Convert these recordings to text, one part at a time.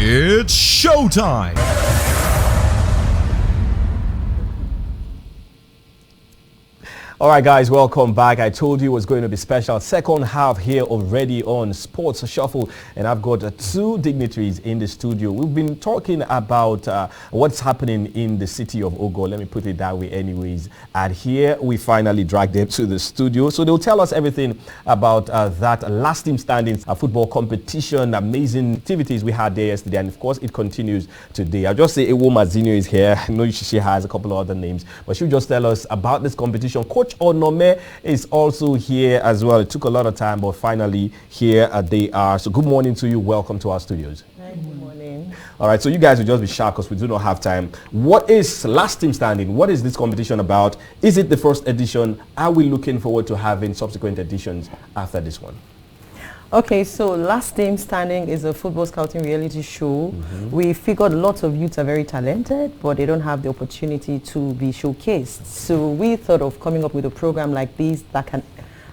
It's showtime. All right, guys, welcome back. I told you it was going to be special. Second half here already on Sports Shuffle, and I've got two dignitaries in the studio. We've been talking about what's happening in the city of Ogo. Let me put it that way anyways. And here we finally dragged them to the studio. So they'll tell us everything about that last team standings, football competition, amazing activities we had there yesterday. And of course, it continues today. I'll just say Ewo Mazinho is here. I know she has a couple of other names, but she'll just tell us about this competition. Coach Onome is also here as well. It took a lot of time, but finally here they are. So good morning to you. Welcome to our studios. Hi, good morning. All right, so you guys will just be sharp because we do not have time. What is last team standing? What is this competition about? Is it the first edition? Are we looking forward to having subsequent editions after this one? Okay, so Last Team Standing is a football scouting reality show. We figured lots of youths are very talented, but they don't have the opportunity to be showcased. So we thought of coming up with a program like this that can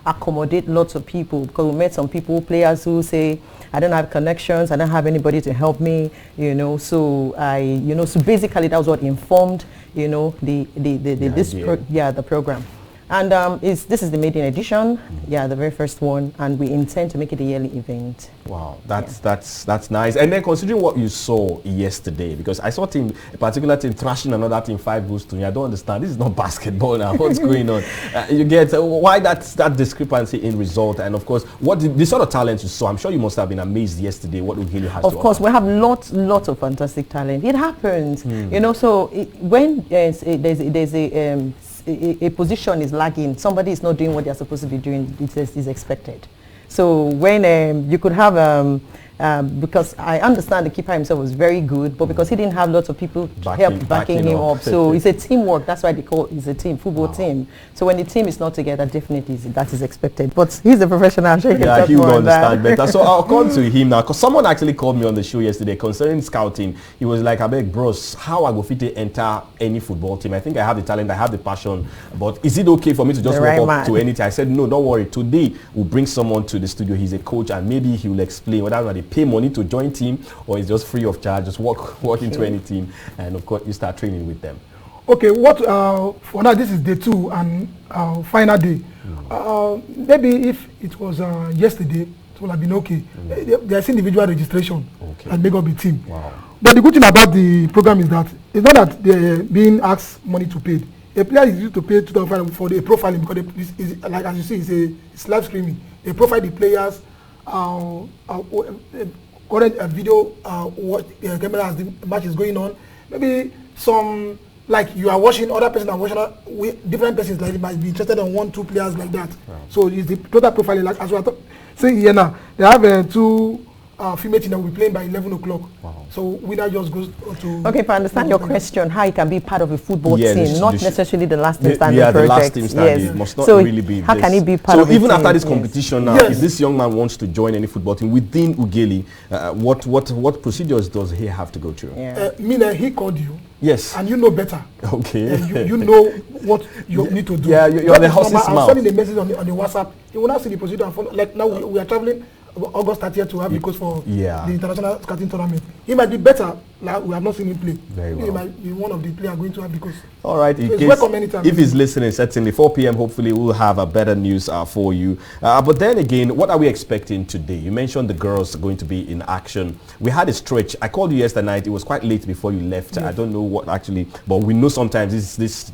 accommodate lots of people, because we met some people, players who say, I don't have connections, I don't have anybody to help me, so so basically that was what informed, the program. And this is the maiden edition, the very first one, and we intend to make it a yearly event. Wow, that's nice. And then considering what you saw yesterday, because I saw a particular team thrashing another team 5 goals to me. I don't understand. This is not basketball now. What's going on? You get why that discrepancy in result, and of course, what the sort of talent you saw. I'm sure you must have been amazed yesterday. What Ughelli has. Of course, we have lots of fantastic talent. It happens, So when there's a position is lagging, somebody is not doing what they're supposed to be doing, it is expected. So when you could have, because I understand the keeper himself was very good, but because he didn't have lots of people backing him up. So it's a teamwork. That's why they call it a team, football team. So when the team is not together, definitely that is expected. But he's a professional. I'm sure he will understand better. So I'll come to him now, because someone actually called me on the show yesterday concerning scouting. He was like, I beg, bros, how I go fit to enter any football team? I think I have the talent, I have the passion, but is it okay for me to just walk up to anything? I said, no, don't worry. Today we'll bring someone to the studio. He's a coach, and maybe he will explain whether they pay money to join team or it's just free of charge. Just walk into any team, and of course you start training with them. Okay, for now this is day 2 and final day. Maybe if it was yesterday, it would have been okay. There's individual registration and make up a team. Wow. But the good thing about the program is that it's not that they're being asked money to pay. A player is used to pay 2,500 for the profiling, because it's, like as you see, it's live streaming. They profile the players, current video, what camera as the match is going on. Maybe some, like you are watching, other person are watching, different persons, like they might be interested in 1-2 players like that. Wow. So it's the total profiling, like as we are saying here now, they have 2 female team that will be playing by 11 o'clock. Wow. So winner just goes to... Okay, if I understand your question, how it can be part of a football team, not necessarily the last team standing project. The last team standing must not really be how can it be part of a team? So even after this competition now, if this young man wants to join any football team within Ughelli, what procedures does he have to go through? Meaning he called you. Yes. And you know better. Okay. You know what you need to do. Yeah, you're the horse's mouth. I'm sending a message on the WhatsApp. You will not see the procedure and follow. Like now we are traveling August 30th to have the coach for the international scouting tournament. He might be better. Like we have not seen him play. Very well. He might be one of the players going to have the coach. All right. So welcome anytime. If he's listening, certainly 4 p.m. hopefully we'll have a better news for you. But then again, what are we expecting today? You mentioned the girls are going to be in action. We had a stretch. I called you yesterday night. It was quite late before you left. Yes. I don't know what actually, but we know sometimes these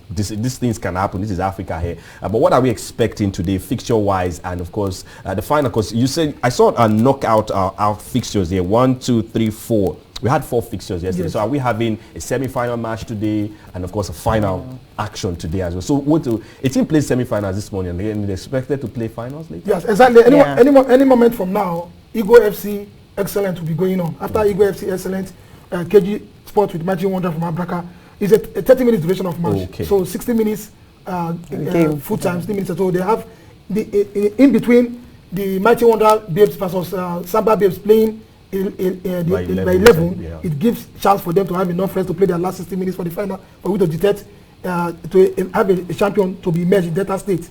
things can happen. This is Africa here. But what are we expecting today, fixture-wise, and of course the final? Because you said I saw a knockout our fixtures here. 1, 2, 3, 4. We had 4 fixtures yesterday. Yes. So are we having a semi-final match today and of course a final action today as well? So a team plays semi-finals this morning and they're expected to play finals later? Yes, exactly. Any moment from now, Igbo FC Excellent will be going on. After Igbo FC Excellent, KG Sports with Mighty Wonder from Abraka is a 30-minute duration of match. Okay. So 60 minutes full time, 60 minutes. So they have in between the Mighty Wonder Babes versus Samba Babes playing by 11, it gives chance for them to have enough rest to play their last 60 minutes for the final, for which to detect to have a champion to be emerged in Delta State.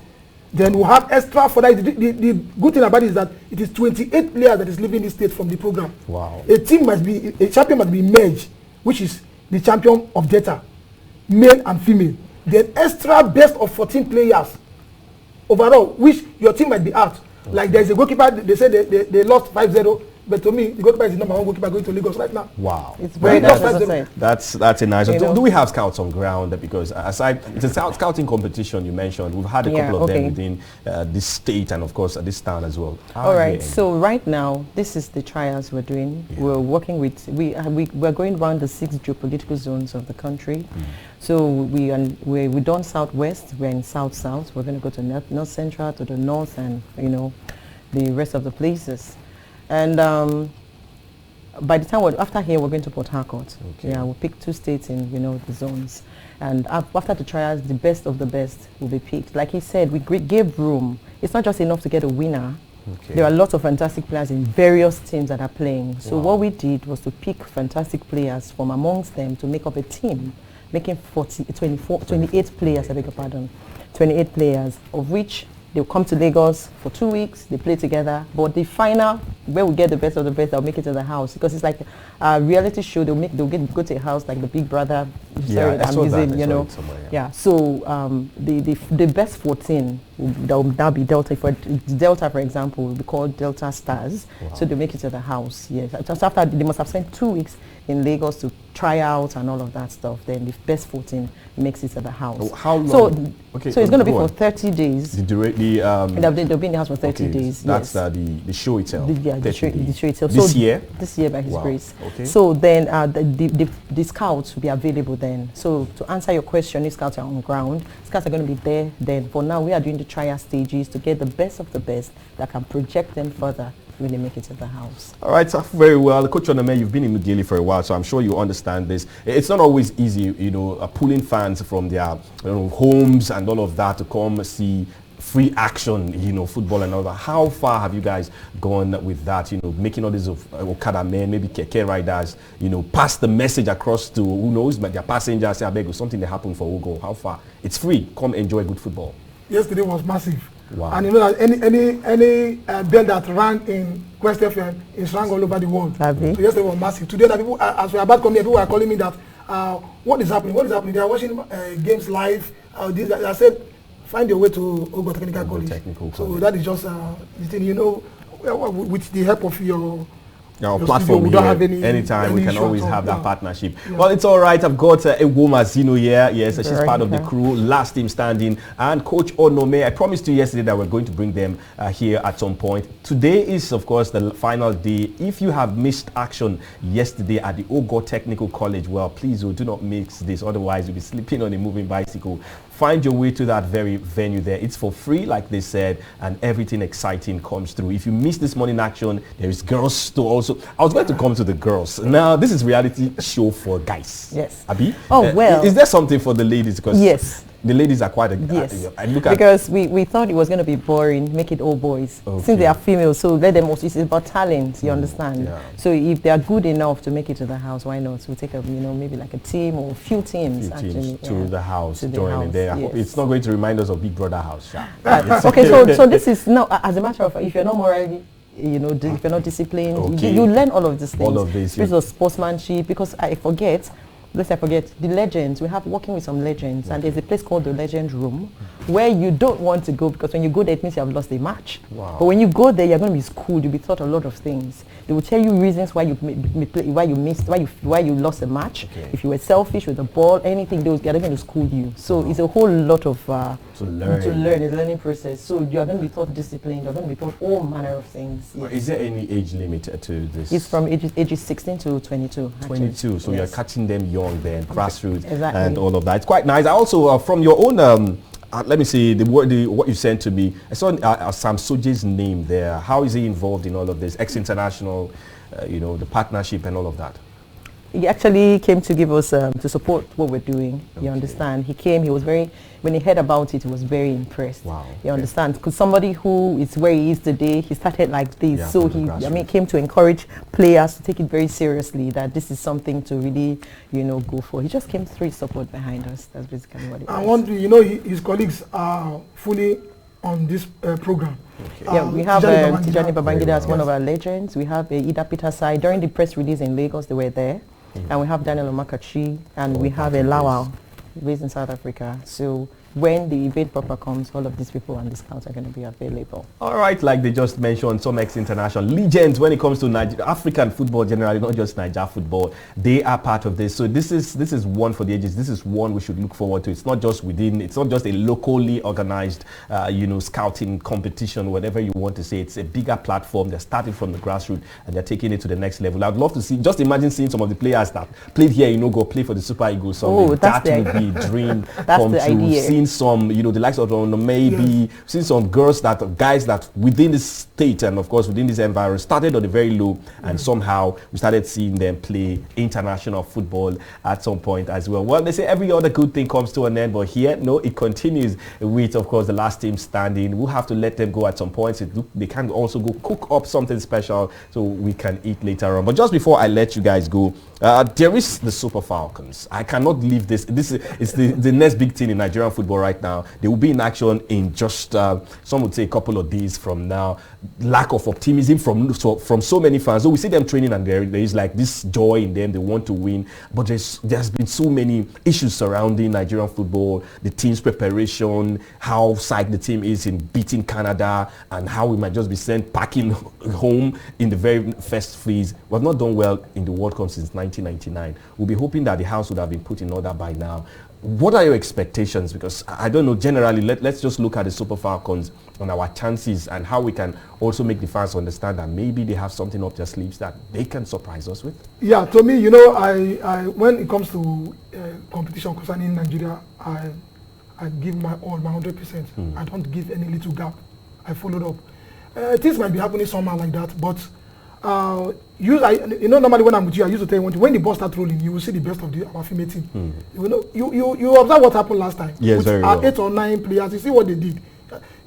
Then we'll have extra for that. The good thing about it is that it is 28 players that is leaving the state from the program. Wow. A champion must be merged, which is the champion of Delta, male and female. Then extra best of 14 players overall, which your team might be out. Like there's a goalkeeper, they say they lost 5-0. But to me, the goalkeeper is the number one goalkeeper going to Lagos right now. Wow. It's very nice. That's a nice one. Do we have scouts on ground? Because aside the scouting competition you mentioned, we've had a couple of them within this state and of course this town as well. All right. So right now, this is the trials we're doing. Yeah. We're working with we're going around the 6 geopolitical zones of the country. So we're done southwest. We're in south. We're going to go to north central, to the north, and the rest of the places. And by the time after here, we're going to Port Harcourt. Okay. Yeah, we'll pick 2 states in the zones. And after the trials, the best of the best will be picked. Like he said, we gave room. It's not just enough to get a winner. Okay. There are lots of28 players in various teams that are playing. So what we did was to pick fantastic players from amongst them to make up a team, making 28 players, I beg your pardon, 28 players, of which they'll come to Lagos for 2 weeks, they play together, but the final, where we get the best of the best, they'll make it to the house. Because it's like a reality show, they'll go to a house like the Big Brother, Yeah, so the best 14, that'll be Delta. For Delta, for example, will be called Delta Stars. Wow. So they'll make it to the house, yes. Just after, they must have spent 2 weeks in Lagos to try out and all of that stuff. Then the best 14 makes it to the house. Oh, how long? So it's going to be for 30 days. They'll be in the house for 30 days. That's the show itself. The show itself. This year? This year, by His grace. Okay. So then the scouts will be available then. So to answer your question, if scouts are on ground, scouts are going to be there then. For now, we are doing the trial stages to get the best of the best that can project them further when they make it to the house. All right, so very well. Coach Onome, you've been in Mugili for a while, so I'm sure you understand this. It's not always easy, pulling fans from their homes and all of that to come see free action, football and all that. How far have you guys gone with that, making all these Okada men, maybe keke riders, pass the message across to, who knows, but their passengers, say, I beg you, something that happened for Ugo. How far? It's free. Come enjoy good football. Yesterday was massive. Wow. And that any bell that rang in Quest FM is rang all over the world. So yesterday was massive. Today, that people, as we are about to come here, people are calling me that, what is happening? What is happening? They are watching games live. I said, find your way to Ogo Technical College. So that is just the thing, with the help of your platform here. Anytime we can always have that partnership. Yeah. Well, it's all right. I've got Ewoma Zino here. Yes, she's part of the crew, last team standing. And Coach Onome, I promised you yesterday that we're going to bring them here at some point. Today is, of course, the final day. If you have missed action yesterday at the Ogo Technical College, well, please do not miss this. Otherwise, you'll be sleeping on a moving bicycle. Find your way to that very venue there. It's for free, like they said, and everything exciting comes through. If you miss this morning action, there is girls to also. I was going to come to the girls. Now, this is reality show for guys. Yes. Abi? Oh, well. Is there something for the ladies? Because yes. The ladies are quite yes. Because we thought it was going to be boring, make it all boys. Okay. Since they are female, so let them also, it's about talent, you understand? Yeah. So if they are good enough to make it to the house, why not? We'll take maybe like a team or a few teams actually. To the house, join there. Yes. It's not going to remind us of Big Brother house. Okay, so this is, no, as a matter of fact, if you're not morally, if you're not disciplined, okay, you learn all of these things. All of this. This was sportsmanship, because I forget the legends. We have working with some legends, and there's a place called the Legend Room where you don't want to go, because when you go there, it means you have lost a match. Wow. But when you go there, you're going to be schooled. You'll be taught a lot of things. They will tell you reasons why you missed, why you lost a match. Okay. If you were selfish with the ball, anything, they're going to school you. So it's a whole lot of to learn. It's a learning process. So you're going to be taught discipline. You're going to be taught all manner of things. Yes. Is there any age limit to this? It's from ages 16 to 22. Actually. 22. So you're catching them young then, grassroots, exactly, and all of that. It's quite nice. I also, from your own, let me see what you sent to me. I saw Sam Soje's name there. How is he involved in all of this? Ex-international, the partnership and all of that. He actually came to give us, to support what we're doing. Okay. You understand? He came, when he heard about it, he was very impressed. Wow. You understand? Because somebody who is where he is today, he started like this. Yeah, so he came to encourage players to take it very seriously, that this is something to really, go for. He just came through his support behind us. That's basically what it was. I want to, his colleagues are fully on this program. Okay. Yeah, we have Tijani Babangida as one of our legends. We have Ida Petersai. During the press release in Lagos, they were there. And we have Daniel Omakachi, and we have Lawal, based in South Africa. So when the event proper comes, all of these people and the scouts are going to be available. All right, like they just mentioned, some ex-international legends when it comes to African football generally, not just Niger football. They are part of this. So this is one for the ages. This is one we should look forward to. It's not just it's not just a locally organized, scouting competition, whatever you want to say. It's a bigger platform. They're starting from the grassroots and they're taking it to the next level. I'd love to see, just imagine seeing some of the players that played here in Ogo play for the Super Eagles. So that would be a dream come true. Seeing some, the likes of maybe seeing some guys that within the state and of course within this environment started on the very low, and somehow we started seeing them play international football at some point as well. Well, they say every other good thing comes to an end, but here, no, it continues with, of course, the last team standing. We'll have to let them go at some point. They can also go cook up something special so we can eat later on. But just before I let you guys go, there is the Super Falcons. I cannot leave this. This is the next big thing in Nigerian football right now. They will be in action in just, some would say, a couple of days from now. Lack of optimism from so many fans. So we see them training and there is like this joy in them. They want to win. But there's been so many issues surrounding Nigerian football, the team's preparation, how psyched the team is in beating Canada, and how we might just be sent packing home in the very first phase. We have not done well in the World Cup since 1999. We'll be hoping that the house would have been put in order by now. What are your expectations? Because I don't know, generally, let's just look at the Super Falcons and our chances and how we can also make the fans understand that maybe they have something up their sleeves that they can surprise us with. Yeah, to me, I when it comes to competition concerning Nigeria, I give my all, my 100%. I don't give any little gap. I followed up. Things might be happening somehow like that, but normally when I'm with you, I used to tell you when the ball starts rolling, you will see the best of our female team. You observe what happened last time. Yes, with very well. 8 or 9 players, you see what they did.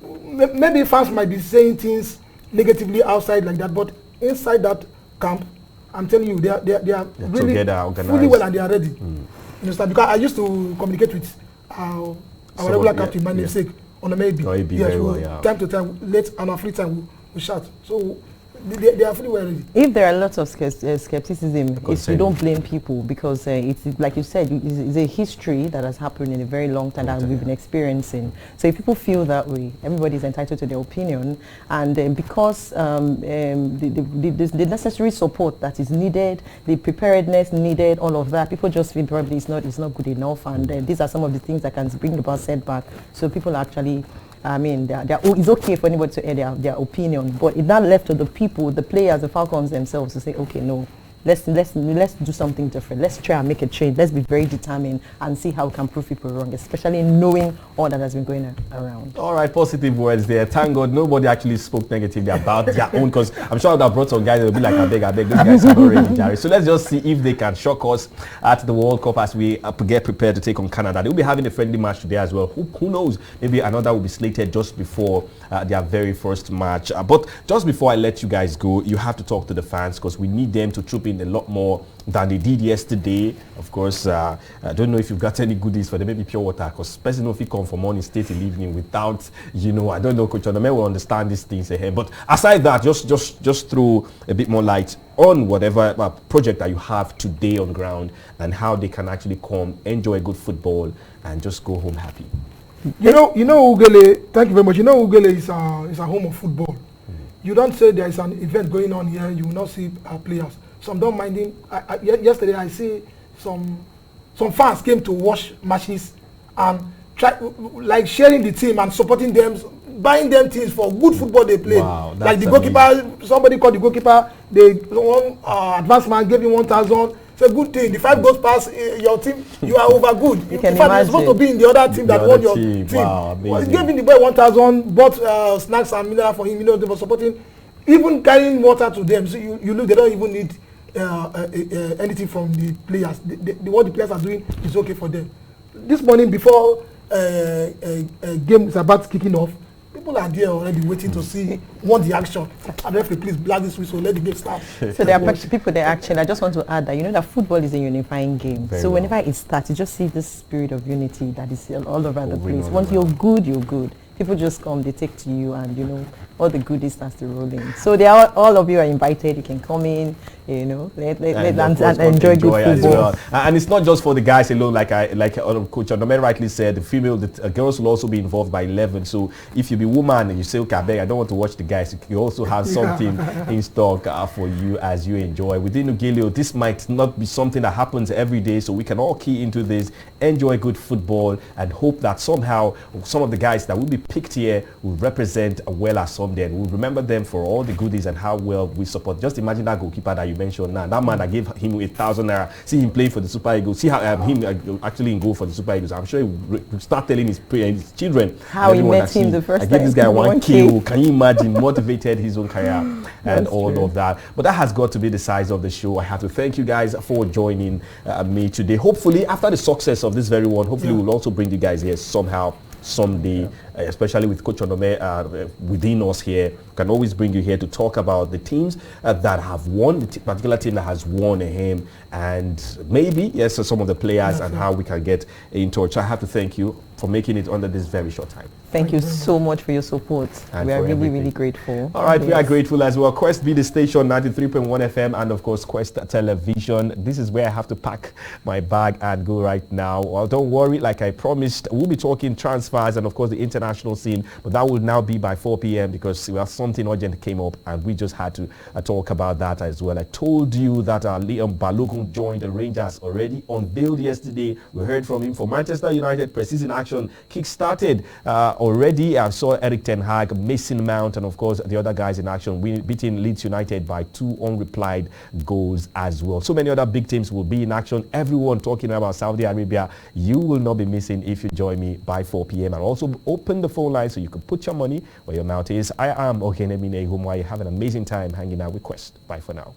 Maybe fans might be saying things negatively outside like that, but inside that camp, I'm telling you, they are really fully well and they are ready. You understand? Because I used to communicate with our regular captain, my namesake, on the maybe. Time to time, late and our free time, we shout. So they are fully well ready. If there are lots of skepticism, it's you don't blame people, because it's like you said, it's a history that has happened in a very long time that we've been experiencing. So if people feel that way, everybody is entitled to their opinion, and because the necessary support that is needed, the preparedness needed, all of that, people just feel probably it's not good enough, and these are some of the things that can bring about setback. So people are actually, it's okay for anybody to air their opinion, but it's not left to the people, the players, the Falcons themselves to say, okay, no, let's do something different. Let's try and make a change. Let's be very determined and see how we can prove people wrong, especially knowing all that has been going around. All right, positive words there. Thank God nobody actually spoke negatively about their own, because I'm sure that brought some guys that will be like, I beg, those guys are not ready, Jerry. So let's just see if they can shock us at the World Cup as we get prepared to take on Canada. They'll be having a friendly match today as well. Who knows? Maybe another will be slated just before their very first match. But just before I let you guys go, you have to talk to the fans, because we need them to troop in a lot more than they did yesterday. Of course, I don't know if you've got any goodies for them, maybe pure water, because person if you come from morning, stay till evening without, I don't know, Coach Onome will understand these things ahead. But aside that, just throw a bit more light on whatever project that you have today on ground and how they can actually come, enjoy good football, and just go home happy. Ughelli, thank you very much. Ughelli is a home of football. You don't say there is an event going on here, you will not see players. Some don't mind him. Yesterday I see some fans came to watch matches and sharing the team and supporting them, buying them things for good football they play. Wow, like the goalkeeper, amazing. Somebody called the goalkeeper, one advanced man gave him 1,000. It's a good thing. The 5 goes past your team, you are over good. You can imagine. You're supposed to be in the other team that won your team. Wow, he gave him the boy 1,000, bought snacks and mineral for him. They were supporting, even carrying water to them. So you look, they don't even need anything from the players. What the players are doing is okay for them. This morning, before a game is about kicking off, people are there already waiting to see the action. And referee, please blast this whistle, let the game start. So there are people there action. I just want to add that that football is a unifying game. Very so whenever it starts, you just see this spirit of unity that is all over the place. Once you're good, you're good. people just come, they take to you, and you know, all the goodies starts to roll in. So they are, all of you are invited. You can come in, you know, let and enjoy good football. Well. And it's not just for the guys alone, like Coach Onome rightly said. The girls will also be involved by 11. So if you be woman and you say, okay, I don't want to watch the guys, you also have something in stock for you as you enjoy. Within Ughelio, this might not be something that happens every day, so we can all key into this, enjoy good football, and hope that somehow some of the guys that will be picked here will represent well as some day. We'll remember them for all the goodies and how well we support. Just imagine that goalkeeper that you mentioned now. That man that gave him 1,000 naira. See him playing for the Super Eagles. See how him actually in goal for the Super Eagles. I'm sure he will start telling his children how he met him the first time. I gave this guy 1K. Can you imagine? Motivated his own career and all of that. But that has got to be the size of the show. I have to thank you guys for joining me today. Hopefully, after the success of this very one, hopefully we'll also bring you guys here somehow, someday, especially with Coach Onome within us here. We can always bring you here to talk about the teams that have won, the particular team that has won him, and maybe, yes, some of the players and how we can get in touch. I have to thank you for making it under this very short time. Thank you so much for your support. We are really, really grateful. All right, we are grateful as well. Quest be the station, 93.1 FM, and of course Quest Television. This is where I have to pack my bag and go right now. Well, don't worry, like I promised, we'll be talking transfers and of course the international scene, but that will now be by 4 p.m. because something urgent came up and we just had to talk about that as well. I told you that Liam Balogun joined the Rangers already, unveiled yesterday. We heard from him for Manchester United. Pre-season action kick-started already. I saw Eric Ten Hag, Mason Mount, and of course the other guys in action, beating Leeds United by 2 unreplied goals as well. So many other big teams will be in action. Everyone talking about Saudi Arabia. You will not be missing if you join me by 4 p.m. and also open the phone line so you can put your money where your mouth is. I am Okenemi Nehumwa. Have an amazing time hanging out with Quest. Bye for now.